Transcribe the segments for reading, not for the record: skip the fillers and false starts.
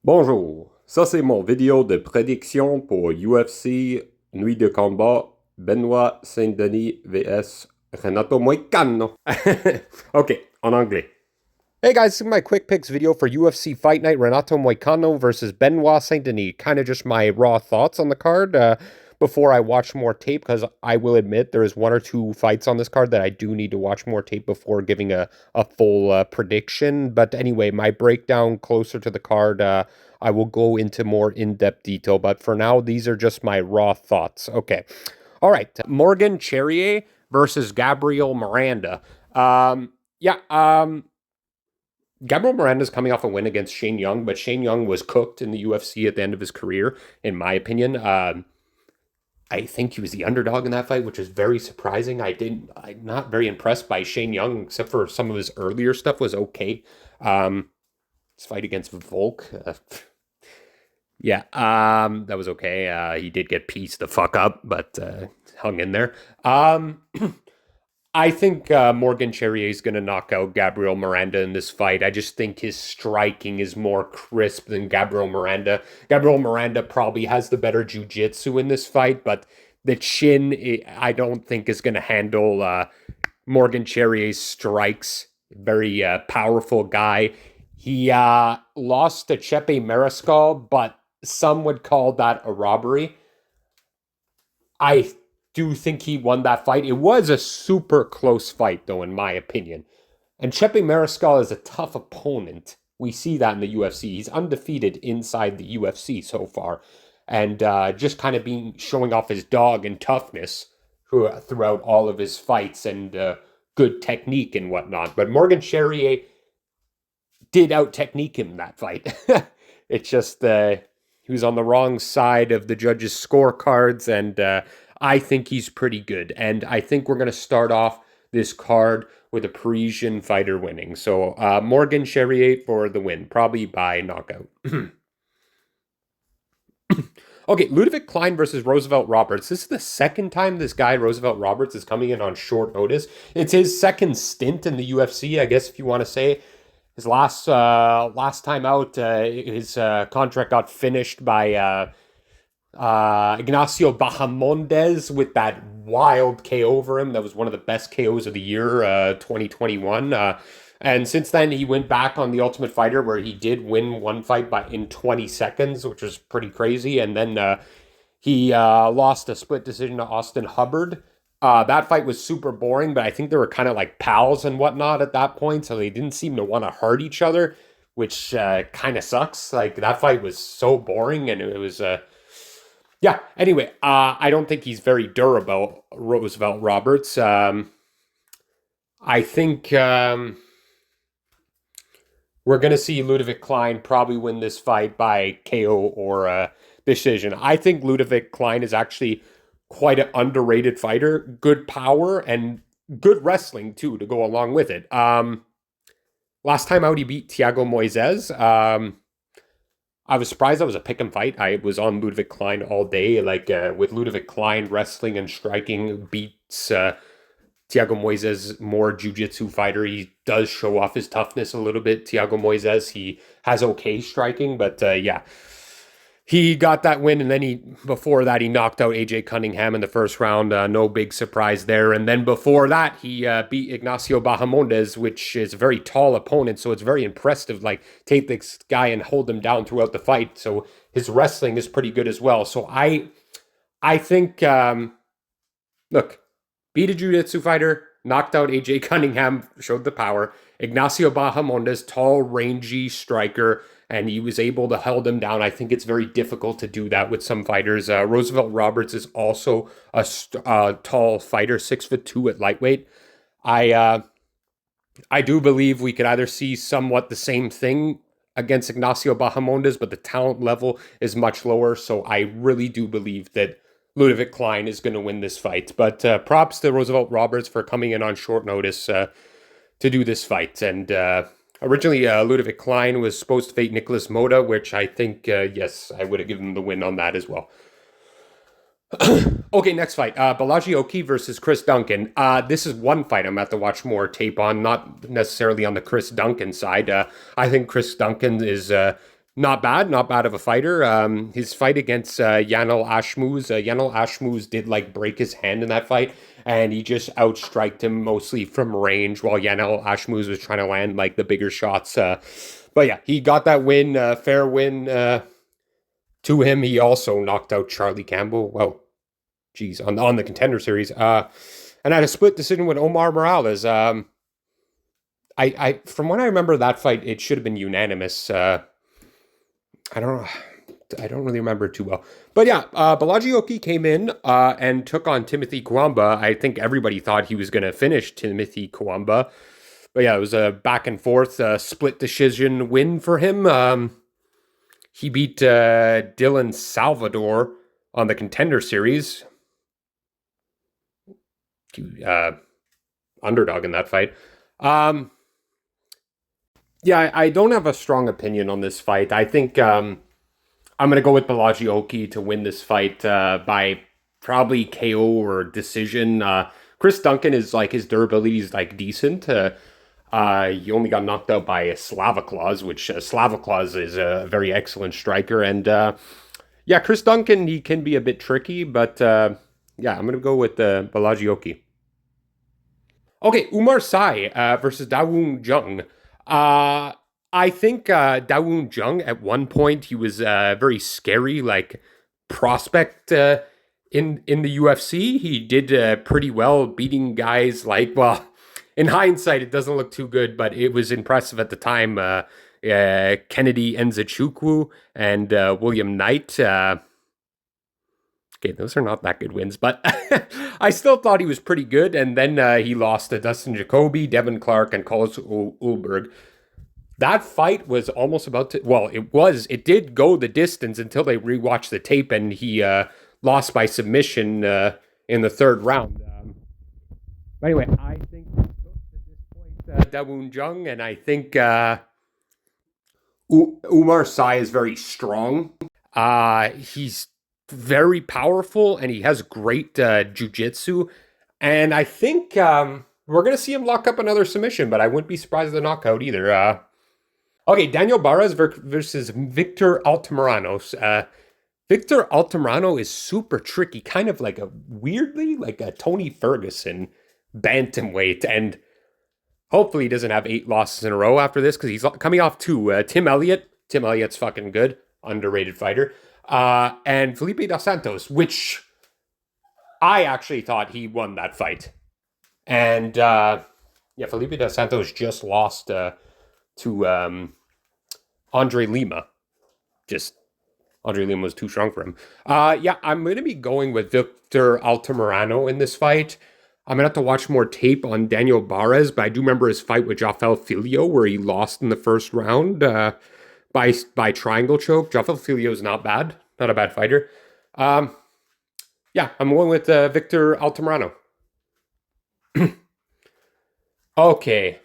Bonjour, ça c'est mon vidéo de prédiction pour UFC Nuit de combat Benoît Saint-Denis vs Renato Moicano. Ok, en anglais. Hey guys, this is my quick picks video for UFC Fight Night Renato Moicano versus Benoit Saint-Denis. Kind of just my raw thoughts on the card before I watch more tape, because I will admit there is one or two fights on this card that I do need to watch more tape before giving a full prediction. But anyway, my breakdown closer to the card, I will go into more in-depth detail. But for now, these are just my raw thoughts. Okay. All right. Morgan Charrier versus Gabriel Miranda. Yeah. Gabriel Miranda's coming off a win against Shane Young, but Shane Young was cooked in the UFC at the end of his career, in my opinion. I think he was the underdog in that fight, which is very surprising. I'm not very impressed by Shane Young, except for some of his earlier stuff was okay. His fight against Volk, that was okay. He did get pieced the fuck up, but hung in there. I think Morgan Charrier is going to knock out Gabriel Miranda in this fight. I just think his striking is more crisp than Gabriel Miranda. Gabriel Miranda probably has the better jiu-jitsu in this fight, but the chin, I don't think is going to handle Morgan Charrier's strikes. Very powerful guy. He lost to Chepe Mariscal, but some would call that a robbery. I do think he won that fight. It was a super close fight, though, in my opinion. And Chepe Mariscal is a tough opponent. We see that in the UFC. He's undefeated inside the UFC so far. And just kind of showing off his dog and toughness throughout all of his fights and good technique and whatnot. But Morgan Charrier did out-technique him in that fight. It's just he was on the wrong side of the judges' scorecards, and I think he's pretty good. And I think we're going to start off this card with a Parisian fighter winning. So Morgan Charrier for the win, probably by knockout. Okay, Ludovic Klein versus Roosevelt Roberts. This is the second time this guy, Roosevelt Roberts, is coming in on short notice. It's his second stint in the UFC, I guess, if you want to say. His last time out, his contract got finished by Ignacio Bahamondes with that wild KO over him. That was one of the best KOs of the year, 2021. And since then, he went back on The Ultimate Fighter, where he did win one fight in 20 seconds, which was pretty crazy. And then he lost a split decision to Austin Hubbard. That fight was super boring, but I think they were kind of like pals and whatnot at that point, so they didn't seem to want to hurt each other, which kind of sucks. Like, that fight was so boring, and it was... Yeah, anyway, I don't think he's very durable, Roosevelt Roberts. I think we're going to see Ludovic Klein probably win this fight by KO or decision. I think Ludovic Klein is actually quite an underrated fighter. Good power and good wrestling, too, to go along with it. Last time out, he beat Thiago Moises. I was surprised that was a pick and fight. I was on Ludovic Klein all day. With Ludovic Klein, wrestling and striking beats Thiago Moises, more jiu-jitsu fighter. He does show off his toughness a little bit. Thiago Moises, he has okay striking, but yeah. He got that win, and then before that, he knocked out AJ Cunningham in the first round. No big surprise there. And then before that, he beat Ignacio Bahamondes, which is a very tall opponent. So it's very impressive. Like, take this guy and hold him down throughout the fight. So his wrestling is pretty good as well. So I think, look, beat a jiu-jitsu fighter, knocked out AJ Cunningham, showed the power. Ignacio Bahamondes, tall, rangy striker, and he was able to hold him down. I think it's very difficult to do that with some fighters. Roosevelt Roberts is also a tall fighter, 6'2" at lightweight. I do believe we could either see somewhat the same thing against Ignacio Bahamondes, but the talent level is much lower. So I really do believe that Ludovic Klein is going to win this fight. But props to Roosevelt Roberts for coming in on short notice to do this fight. And originally, Ludovic Klein was supposed to fight Nicholas Moda, which I think, yes, I would have given him the win on that as well. Okay, next fight. Balaji Oki versus Chris Duncan. This is one fight I'm going to have to watch more tape on, not necessarily on the Chris Duncan side. I think Chris Duncan is Not bad of a fighter. His fight against Yanel Ashmouz, Yanel Ashmouz did like break his hand in that fight, and he just outstriked him mostly from range, while Yanel Ashmouz was trying to land like the bigger shots. But yeah, he got that win, fair win to him. He also knocked out Charlie Campbell. Well, geez, on the Contender Series. And had a split decision with Omar Morales. I from what I remember that fight, it should have been unanimous. I don't know. I don't really remember too well. But yeah, Balaji Oki came in and took on Timothy Kawamba. I think everybody thought he was going to finish Timothy Kawamba. But yeah, it was a back and forth split decision win for him. He beat Dylan Salvador on the Contender Series. Underdog in that fight. Yeah, I don't have a strong opinion on this fight. I think I'm going to go with Balaji Oki to win this fight by probably KO or decision. Chris Duncan is like his durability is like decent. He only got knocked out by Slavaclaus, which Slavaclaus is a very excellent striker. And yeah, Chris Duncan, he can be a bit tricky, but yeah, I'm going to go with Balaji Oki. Okay, Umar Sai versus Dawoon Jung. Uh, I think Dawoon Jung at one point he was a very scary like prospect in the UFC. He did pretty well beating guys like well, in hindsight it doesn't look too good, but it was impressive at the time. Kennedy Nzechukwu and William Knight. Okay, those are not that good wins, but I still thought he was pretty good. And then he lost to Dustin Jacoby, Devin Clark, and Carlos Ulberg. That fight was almost about to. Well, it did go the distance until they rewatched the tape, and he lost by submission in the third round. But anyway, I think at this point, Dawoon Jung, and I think Umar Sai is very strong. He's very powerful and he has great jujitsu. And I think we're going to see him lock up another submission, but I wouldn't be surprised at the knockout either. Okay, Daniel Barras versus Victor Altamiranos. Victor Altamirano is super tricky, kind of like a weirdly like a Tony Ferguson bantamweight. And hopefully he doesn't have 8 losses in a row after this because he's coming off 2. Tim Elliott. Tim Elliott's fucking good. Underrated fighter. And Felipe Dos Santos, which I actually thought he won that fight. And yeah, Felipe Dos Santos just lost to Andre Lima. Just Andre Lima was too strong for him. Yeah, I'm going to be going with Victor Altamirano in this fight. I'm going to have to watch more tape on Daniel Barras, but I do remember his fight with Jafel Filio where he lost in the first round by triangle choke. Jafel Filio is not bad. Not a bad fighter. Yeah, I'm going with Victor Altamirano. Okay.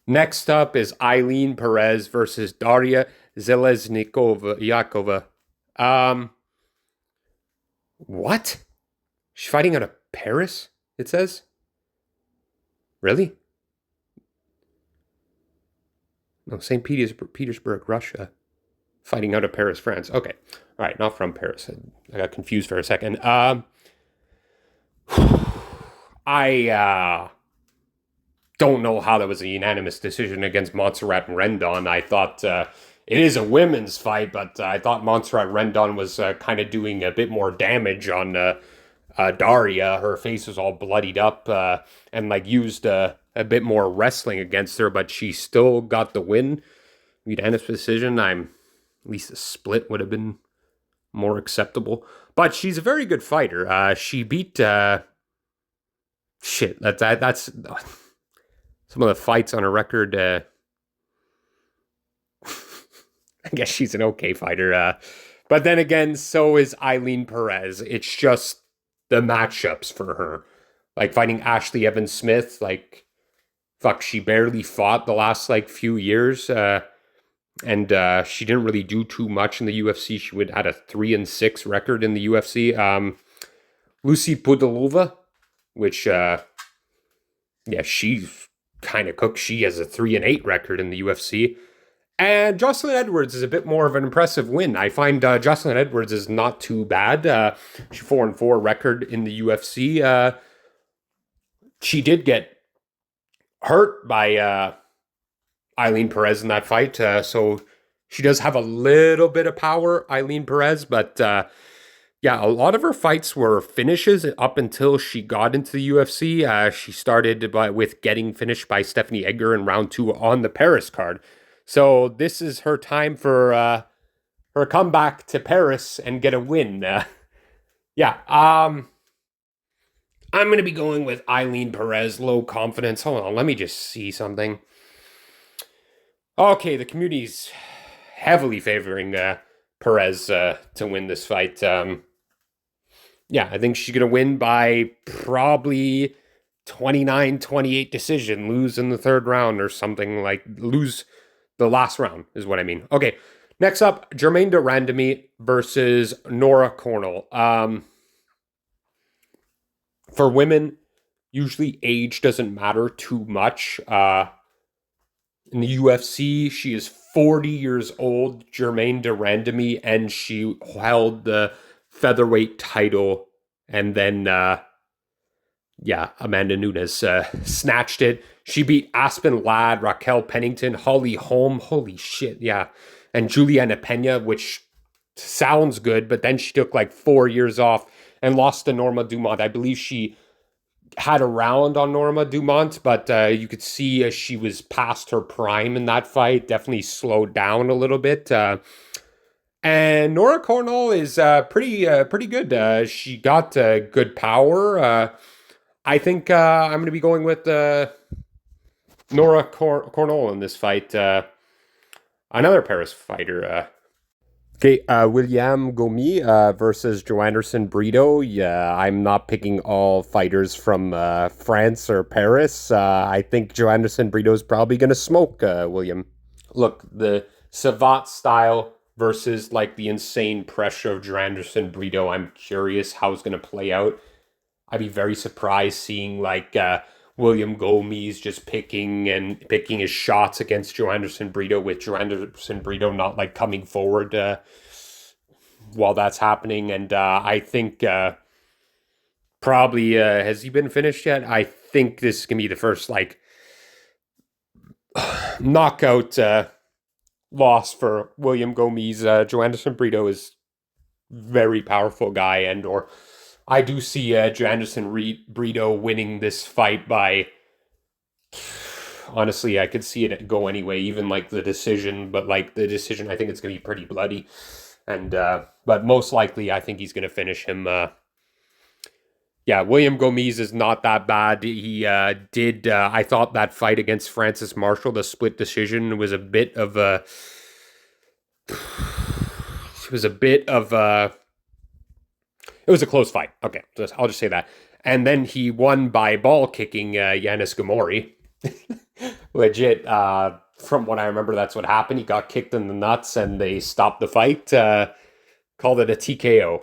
Next up is Eileen Perez versus Daria Yakova. What? She's fighting out of Paris, it says? Really? No, St. Petersburg, Russia. Fighting out of Paris, France. Okay. All right, not from Paris. I got confused for a second. I don't know how that was a unanimous decision against Montserrat Rendon. I thought it is a women's fight, but I thought Montserrat Rendon was kind of doing a bit more damage on Daria. Her face was all bloodied up and like used a bit more wrestling against her, but she still got the win. Unanimous decision. At least a split would have been more acceptable. But she's a very good fighter. She beat shit. That's some of the fights on her record. I guess she's an okay fighter. But then again, so is Eileen Perez. It's just the matchups for her. Like fighting Ashley Evans Smith, like fuck, she barely fought the last like few years. And she didn't really do too much in the UFC. She would had a 3-6 record in the UFC. Lucy Pudilova, which yeah, she's kind of cooked. She has a 3-8 record in the UFC. And Jocelyn Edwards is a bit more of an impressive win. I find Jocelyn Edwards is not too bad. She's 4-4 record in the UFC. She did get hurt by Eileen Perez in that fight, so she does have a little bit of power, Eileen Perez, but yeah, a lot of her fights were finishes up until she got into the UFC. She started with getting finished by Stephanie Egger in round 2 on the Paris card. So this is her time for her comeback to Paris and get a win. Yeah, I'm going to be going with Eileen Perez, low confidence. Hold on, let me just see something. Okay, the community's heavily favoring Perez to win this fight. Yeah, I think she's going to win by probably 29-28 decision, lose in the third round or something, like lose the last round is what I mean. Okay, next up, Germaine de Randamie versus Nora Cornell. For women, usually age doesn't matter too much. In the UFC, she is 40 years old, Germaine de Randamie, and she held the featherweight title, and then Amanda Nunes snatched it. She beat Aspen Ladd, Raquel Pennington, Holly Holm, holy shit, yeah, and Juliana Pena, which sounds good, but then she took like 4 years off and lost to Norma Dumont. I believe she had a round on Norma Dumont, but you could see she was past her prime in that fight, definitely slowed down a little bit. And Nora Cornell is pretty good. She got good power. I think I'm going to be going with Nora Cornell in this fight. Another Paris fighter. Okay, William Gomi versus Joanderson Brito. Yeah, I'm not picking all fighters from France or Paris. I think Joanderson Brito is probably going to smoke William. Look, the Savat style versus like the insane pressure of Joanderson Brito. I'm curious how it's going to play out. I'd be very surprised seeing like William Gomes just picking his shots against Joanderson Brito, with Joanderson Brito not like coming forward while that's happening. And I think probably has he been finished yet? I think this is gonna be the first like knockout loss for William Gomes. Joanderson Brito is very powerful guy, and or I do see Joanderson Brito winning this fight by, honestly, I could see it go anyway, even like the decision, but like the decision, I think it's going to be pretty bloody. And, but most likely, I think he's going to finish him. Yeah, William Gomes is not that bad. He did, I thought that fight against Francis Marshall, the split decision, was a bit of a, it was a close fight. Okay, I'll just say that. And then he won by ball kicking Yanis Gamori. Legit, from what I remember, that's what happened. He got kicked in the nuts and they stopped the fight. Called it a TKO.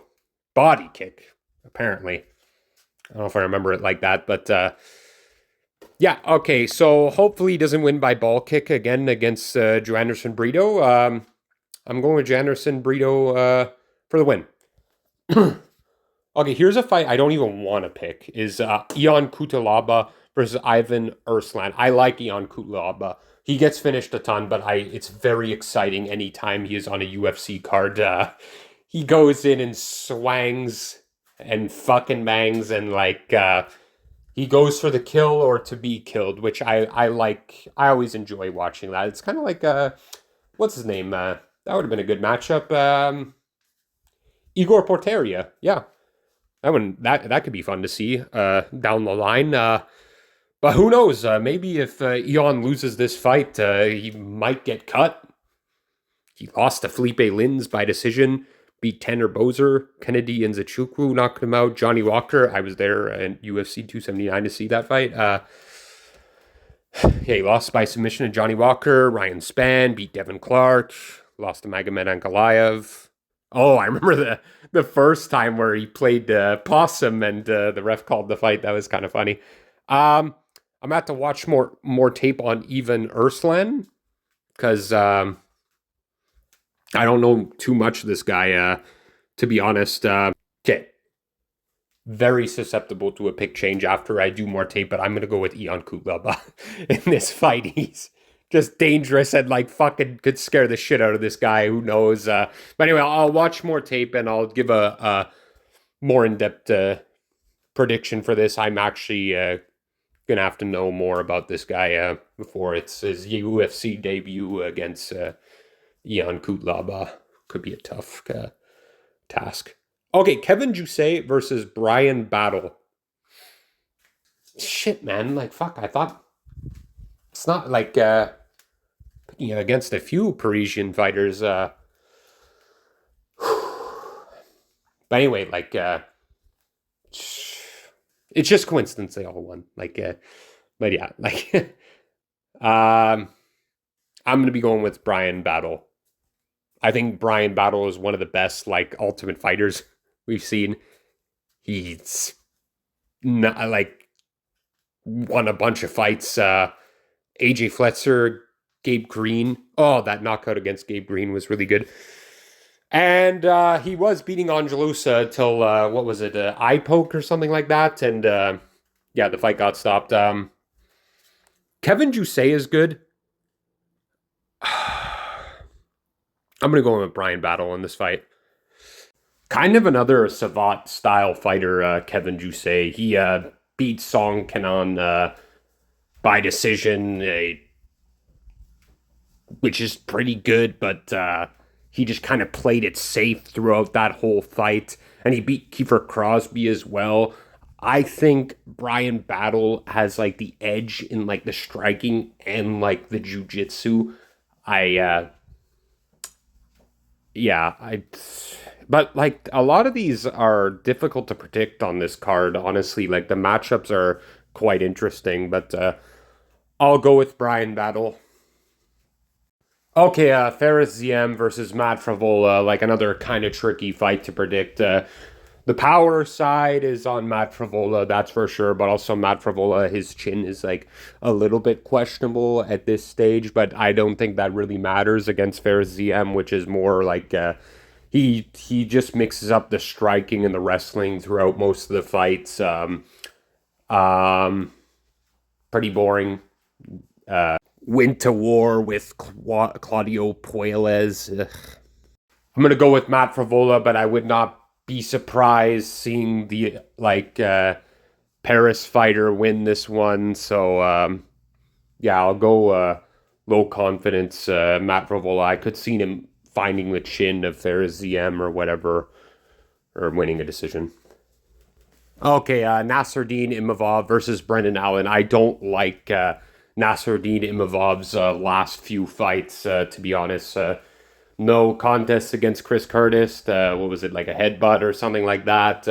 Body kick, apparently. I don't know if I remember it like that, but yeah, okay. So hopefully he doesn't win by ball kick again against Joanderson Brito. I'm going with Joanderson Brito for the win. Okay, here's a fight I don't even want to pick. Is Ion Cutelaba versus Ivan Erslan. I like Ion Cutelaba. He gets finished a ton, but it's very exciting anytime he is on a UFC card. He goes in and swangs and fucking bangs, and like he goes for the kill or to be killed, which I like. I always enjoy watching that. It's kind of like what's his name? That would have been a good matchup. Igor Porteria. Yeah. That could be fun to see down the line. But who knows? Maybe if Ion loses this fight, he might get cut. He lost to Felipe Lins by decision, beat Tanner Bozer, Kennedy and Nzechukwu knocked him out. Johnny Walker, I was there at UFC 279 to see that fight. Yeah, he lost by submission to Johnny Walker. Ryan Spann beat Devin Clark, lost to Magomed Ankalaev. Oh, I remember the first time where he played possum and the ref called the fight. That was kind of funny. I'm about to watch more tape on Ivan Erslan because I don't know too much of this guy, to be honest. Okay, very susceptible to a pick change after I do more tape, but I'm gonna go with Ion Kutlaba in this fight. He's just dangerous and like fucking could scare the shit out of this guy. Who knows? But anyway, I'll watch more tape and I'll give a more in-depth prediction for this. I'm actually gonna have to know more about this guy before it's his UFC debut against Ion Kutlaba. Could be a tough task. Okay, Kevin Jousset versus Brian Battle. Shit, man. Like, fuck. I thought it's not like against a few Parisian fighters. But anyway, like, it's just coincidence they all won. Like, but yeah, like, I'm gonna be going with Brian Battle. I think Brian Battle is one of the best like ultimate fighters we've seen. He's not like won a bunch of fights. AJ Fletcher, Gabe Green. Oh, that knockout against Gabe Green was really good. And he was beating Angelosa till what was it, eye poke or something like that. And yeah, the fight got stopped. Kevin Jousset is good. I'm going to go with Brian Battle in this fight. Kind of another Savate style fighter, Kevin Jousset. He beat Song Kenan by decision, which is pretty good, but he just kind of played it safe throughout that whole fight. And he beat Kiefer Crosby as well. I think Brian Battle has like the edge in like the striking and like the jiu-jitsu. But like a lot of these are difficult to predict on this card, honestly. Like the matchups are quite interesting, but I'll go with Brian Battle. Okay, Fares Ziem versus Matt Fravola, like another kind of tricky fight to predict. The power side is on Matt Fravola, that's for sure, but also Matt Fravola, his chin is like a little bit questionable at this stage, but I don't think that really matters against Fares Ziem, which is more like he just mixes up the striking and the wrestling throughout most of the fights. Um, Pretty boring. Went to war with Claudio Puelles. I'm gonna go with Matt Fravola, but I would not be surprised seeing the like Paris fighter win this one. So yeah, I'll go low confidence Matt Fravola. I could see him finding the chin of Fares Ziem or whatever, or winning a decision. Okay, Nasruddin Imavov versus Brendan Allen. I don't like Nasruddin Imavov's last few fights, to be honest. No contest against Chris Curtis. What was it, like a headbutt or something like that?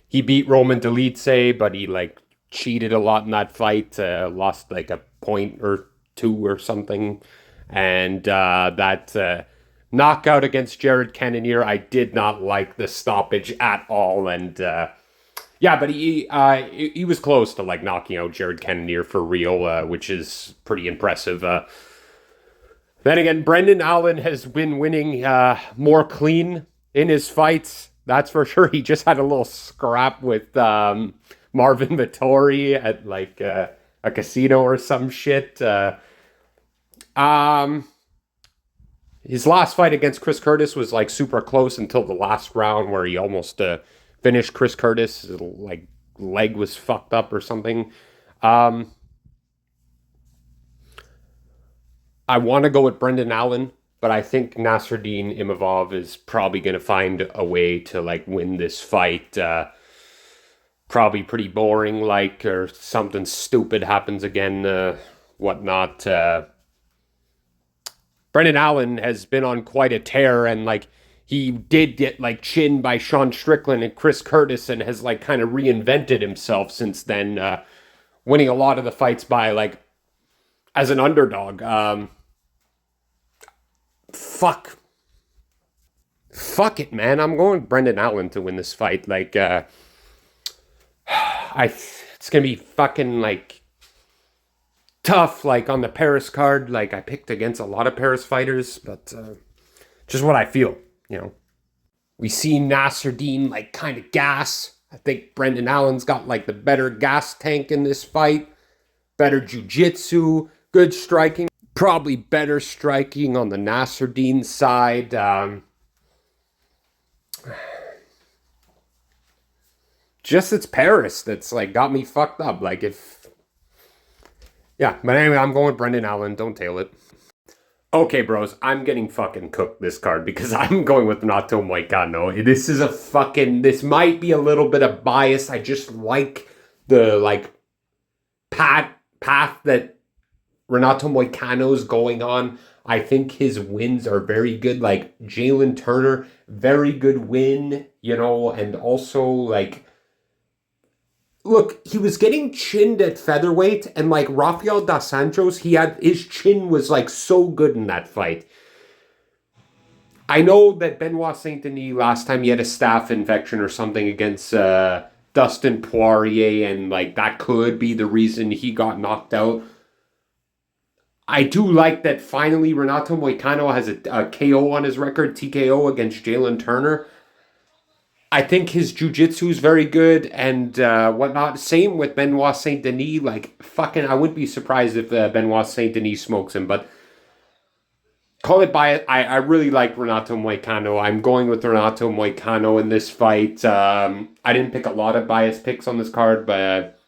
He beat Roman Dolidze, but he like cheated a lot in that fight. Lost like a point or two or something. And that knockout against Jared Cannonier, I did not like the stoppage at all. And yeah, but he was close to like knocking out Jared Cannonier for real, which is pretty impressive. Then again, Brendan Allen has been winning more clean in his fights. That's for sure. He just had a little scrap with Marvin Vittori at like a casino or some shit. His last fight against Chris Curtis was like super close until the last round where he almost finished Chris Curtis. His, like leg was fucked up or something. I want to go with Brendan Allen, but I think Nasruddin Imavov is probably going to find a way to like win this fight. Probably pretty boring, like, or something stupid happens again, whatnot. Brendan Allen has been on quite a tear, and like he did get like chinned by Sean Strickland and Chris Curtis, and has like kind of reinvented himself since then, winning a lot of the fights by like as an underdog. Fuck it, man. I'm going Brendan Allen to win this fight. Like, it's gonna be fucking like tough. Like on the Paris card, like I picked against a lot of Paris fighters, but Just what I feel, you know. We see Nasruddin like kind of gas. I think Brendan Allen's got like the better gas tank in this fight. Better jiu-jitsu, good striking. Probably better striking on the Nasruddin side. Just it's Paris that's like got me fucked up. Like if, yeah. But anyway, I'm going with Brendan Allen. Don't tail it. Okay, bros, I'm getting fucking cooked this card because I'm going with Renato Moicano. This might be a little bit of bias. I just like the, like, path that Renato Moicano's going on. I think his wins are very good. Like, Jalen Turner, very good win, you know, and also, like, look, he was getting chinned at featherweight, and like Rafael dos Anjos, his chin was like so good in that fight. I know that Benoit Saint-Denis last time he had a staph infection or something against Dustin Poirier, and like that could be the reason he got knocked out. I do like that finally Renato Moicano has a KO on his record, TKO against Jalen Turner. I think his jiu-jitsu is very good and whatnot. Same with Benoit Saint-Denis. Like, fucking, I wouldn't be surprised if Benoit Saint-Denis smokes him. But call it bias. I really like Renato Moicano. I'm going with Renato Moicano in this fight. I didn't pick a lot of bias picks on this card, but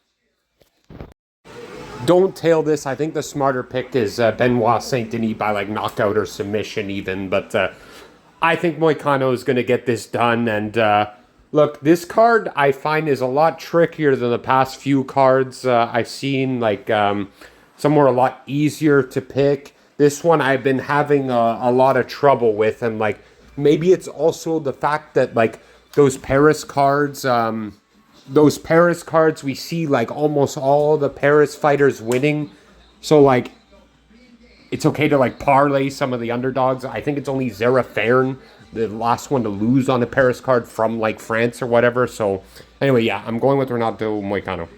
don't tail this. I think the smarter pick is Benoit Saint-Denis by, like, knockout or submission even. But I think Moicano is going to get this done. And look, this card I find is a lot trickier than the past few cards I've seen. Like some were a lot easier to pick. This one I've been having a lot of trouble with. And like maybe it's also the fact that like those Paris cards, we see like almost all the Paris fighters winning. So like it's okay to like parlay some of the underdogs. I think it's only Zara Fern, the last one to lose on a Paris card from like France or whatever. So anyway, yeah, I'm going with Renato Moicano.